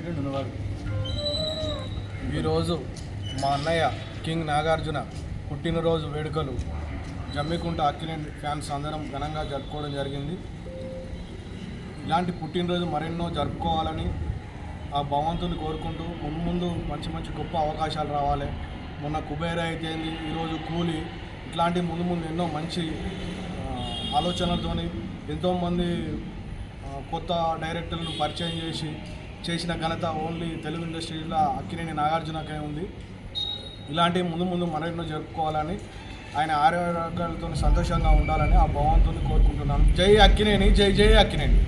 రాజమండ్రి నునవాడు. ఈరోజు మా అన్నయ్య కింగ్ నాగార్జున పుట్టినరోజు వేడుకలు జమ్మికుంట అక్కినేని ఫ్యాన్స్ అందరం ఘనంగా జరుపుకోవడం జరిగింది. ఇలాంటి పుట్టినరోజు మరెన్నో జరుపుకోవాలని ఆ భగవంతుని కోరుకుంటూ ముందు మంచి మంచి గొప్ప అవకాశాలు రావాలి. మొన్న కుబేర అయితే ఈరోజు కూలి, ఇట్లాంటి ముందు ఎన్నో మంచి ఆలోచనలతో ఎంతోమంది కొత్త డైరెక్టర్లను పరిచయం చేసిన ఘనత ఓన్లీ తెలుగు ఇండస్ట్రీలో అక్కినేని నాగార్జునకే ఉంది. ఇలాంటి ముందు మరెన్నో జరుపుకోవాలని, ఆయన ఆరోగ్యాలతో సంతోషంగా ఉండాలని ఆ భగవంతుని కోరుకుంటున్నాను. జై అక్కినేని, జై జై అక్కినేని.